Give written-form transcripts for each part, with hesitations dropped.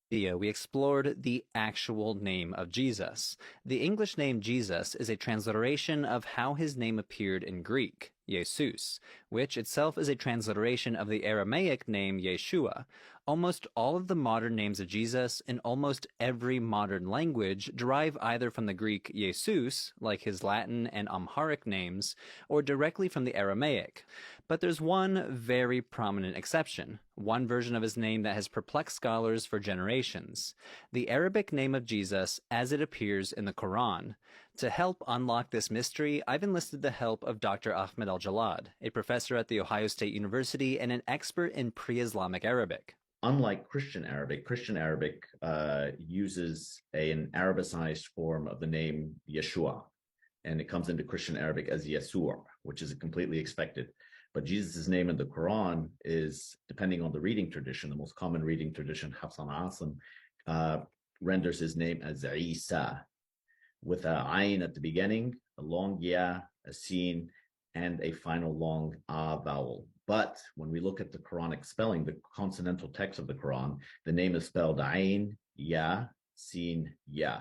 Video, we explored the actual name of Jesus. The English name Jesus is a transliteration of how his name appeared in Greek, Jesus, which itself is a transliteration of the Aramaic name Yeshua. Almost all of the modern names of Jesus in almost every modern language derive either from the Greek Jesus, like his Latin and Amharic names, or directly from the Aramaic. But there's one very prominent exception, one version of his name that has perplexed scholars for generations: the Arabic name of Jesus as it appears in the Quran. To help unlock this mystery, I've enlisted the help of Dr. Ahmed Al-Jalad, a professor at The Ohio State University and an expert in pre-Islamic Arabic. Unlike Christian Arabic uses an Arabicized form of the name Yeshua, and it comes into Christian Arabic as Yesur, which is completely expected. But Jesus' name in the Quran is, depending on the reading tradition, the most common reading tradition, Hafs an Asim, renders his name as Isa, with a ayn at the beginning, a long ya, a sin, and a final long a vowel. But when we look at the Quranic spelling, the consonantal text of the Quran, the name is spelled ayn, ya, sin, ya.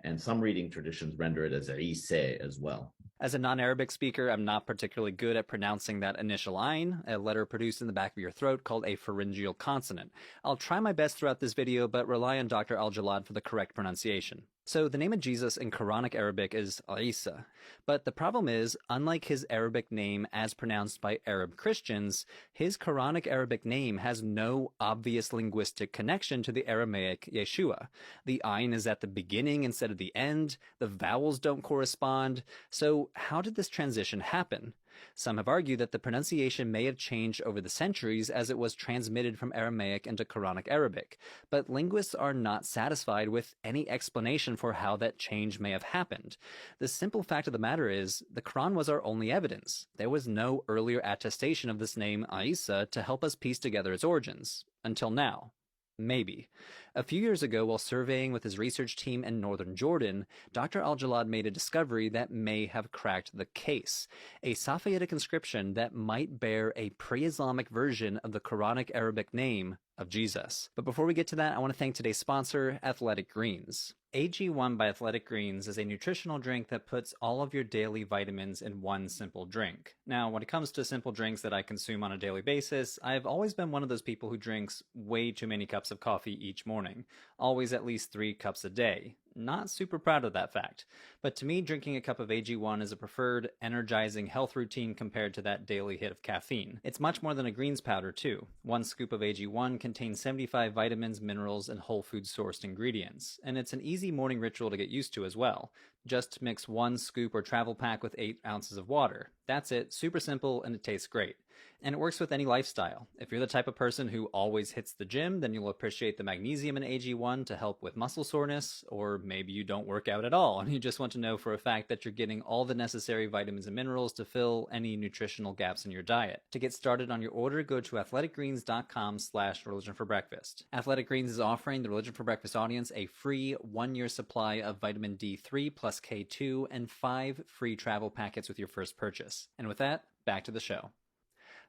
And some reading traditions render it as Isa as well. As a non-Arabic speaker, I'm not particularly good at pronouncing that initial ayn, a letter produced in the back of your throat called a pharyngeal consonant. I'll try my best throughout this video, but rely on Dr. Al-Jalad for the correct pronunciation. So the name of Jesus in Quranic Arabic is Isa, but the problem is, unlike his Arabic name as pronounced by Arab Christians, his Quranic Arabic name has no obvious linguistic connection to the Aramaic Yeshua. The ayn is at the beginning instead of the end, the vowels don't correspond, so how did this transition happen? Some have argued that the pronunciation may have changed over the centuries as it was transmitted from Aramaic into Quranic Arabic, but linguists are not satisfied with any explanation for how that change may have happened. The simple fact of the matter is, the Quran was our only evidence. There was no earlier attestation of this name, Isa, to help us piece together its origins. Until now. Maybe. A few years ago, while surveying with his research team in northern Jordan, Dr. Al-Jalad made a discovery that may have cracked the case: a Safavidic inscription that might bear a pre-Islamic version of the Quranic Arabic name of Jesus. But before we get to that, I want to thank today's sponsor, Athletic Greens. AG1 by Athletic Greens is a nutritional drink that puts all of your daily vitamins in one simple drink. Now, when it comes to simple drinks that I consume on a daily basis, I've always been one of those people who drinks way too many cups of coffee each morning, always at least 3 cups a day. Not super proud of that fact, but to me, drinking a cup of AG1 is a preferred, energizing health routine compared to that daily hit of caffeine. It's much more than a greens powder, too. 1 scoop of AG1 contains 75 vitamins, minerals, and whole food sourced ingredients, and it's an easy morning ritual to get used to as well. Just mix 1 scoop or travel pack with 8 ounces of water. That's it, super simple, and it tastes great. And it works with any lifestyle. If you're the type of person who always hits the gym, then you'll appreciate the magnesium in AG1 to help with muscle soreness, or maybe you don't work out at all and you just want to know for a fact that you're getting all the necessary vitamins and minerals to fill any nutritional gaps in your diet. To get started on your order, go to athleticgreens.com/religionforbreakfast. Athletic Greens is offering the Religion for Breakfast audience a free 1-year supply of vitamin D3 plus K2 and 5 free travel packets with your first purchase. And with that, back to the show.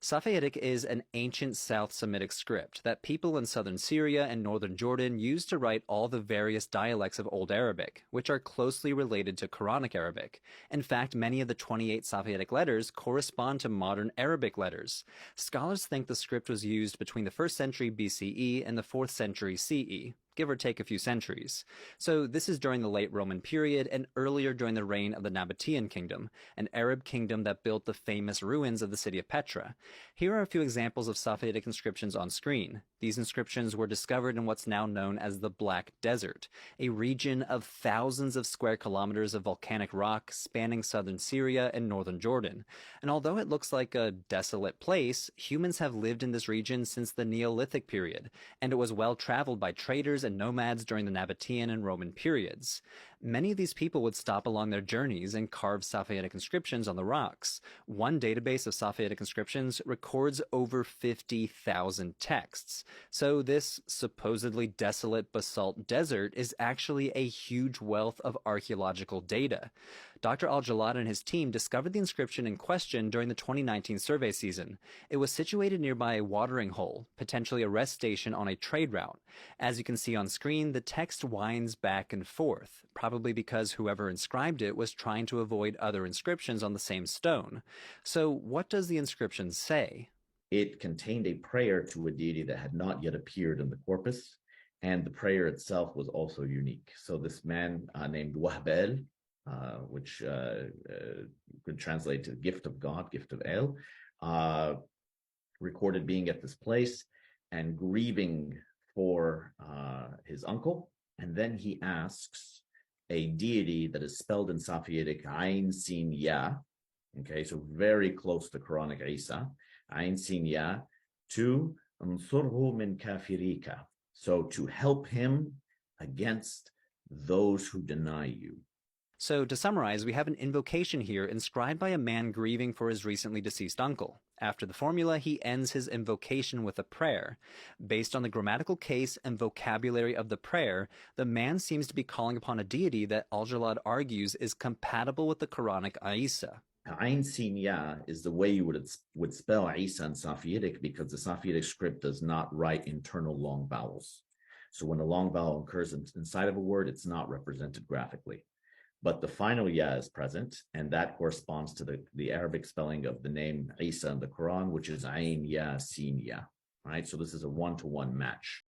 Safavidic is an ancient South Semitic script that people in southern Syria and northern Jordan used to write all the various dialects of Old Arabic, which are closely related to Quranic Arabic. In fact, many of the 28 Safavidic letters correspond to modern Arabic letters. Scholars think the script was used between the 1st century BCE and the 4th century CE. Give or take a few centuries. So this is during the late Roman period and earlier during the reign of the Nabatean kingdom, an Arab kingdom that built the famous ruins of the city of Petra. Here are a few examples of Safavidic inscriptions on screen. These inscriptions were discovered in what's now known as the Black Desert, a region of thousands of square kilometers of volcanic rock spanning southern Syria and northern Jordan. And although it looks like a desolate place, humans have lived in this region since the Neolithic period, and it was well traveled by traders and nomads during the Nabatean and Roman periods. Many of these people would stop along their journeys and carve Safaitic inscriptions on the rocks. One database of Safaitic inscriptions records over 50,000 texts. So this supposedly desolate basalt desert is actually a huge wealth of archaeological data. Dr. Al-Jalad and his team discovered the inscription in question during the 2019 survey season. It was situated nearby a watering hole, potentially a rest station on a trade route. As you can see on screen, the text winds back and forth, probably because whoever inscribed it was trying to avoid other inscriptions on the same stone. So what does the inscription say? It contained a prayer to a deity that had not yet appeared in the corpus, and the prayer itself was also unique. So this man named Wahbel, which could translate to gift of God, gift of El, recorded being at this place and grieving for his uncle. And then he asks a deity that is spelled in Safaitic, Ain Sin Ya, okay, so very close to Quranic Isa, Ain Sin Ya, to Ansurhu min kafirika, so to help him against those who deny you. So, to summarize, we have an invocation here inscribed by a man grieving for his recently deceased uncle. After the formula, he ends his invocation with a prayer. Based on the grammatical case and vocabulary of the prayer, the man seems to be calling upon a deity that Al-Jalad argues is compatible with the Quranic Isa. Ain Sin Ya is the way you would spell Isa in Safaitic, because the Safaitic script does not write internal long vowels. So when a long vowel occurs inside of a word, it's not represented graphically. But the final ya is present, and that corresponds to the Arabic spelling of the name Isa in the Quran, which is Ain Ya Sin Ya. Right? So this is a one-to-one match.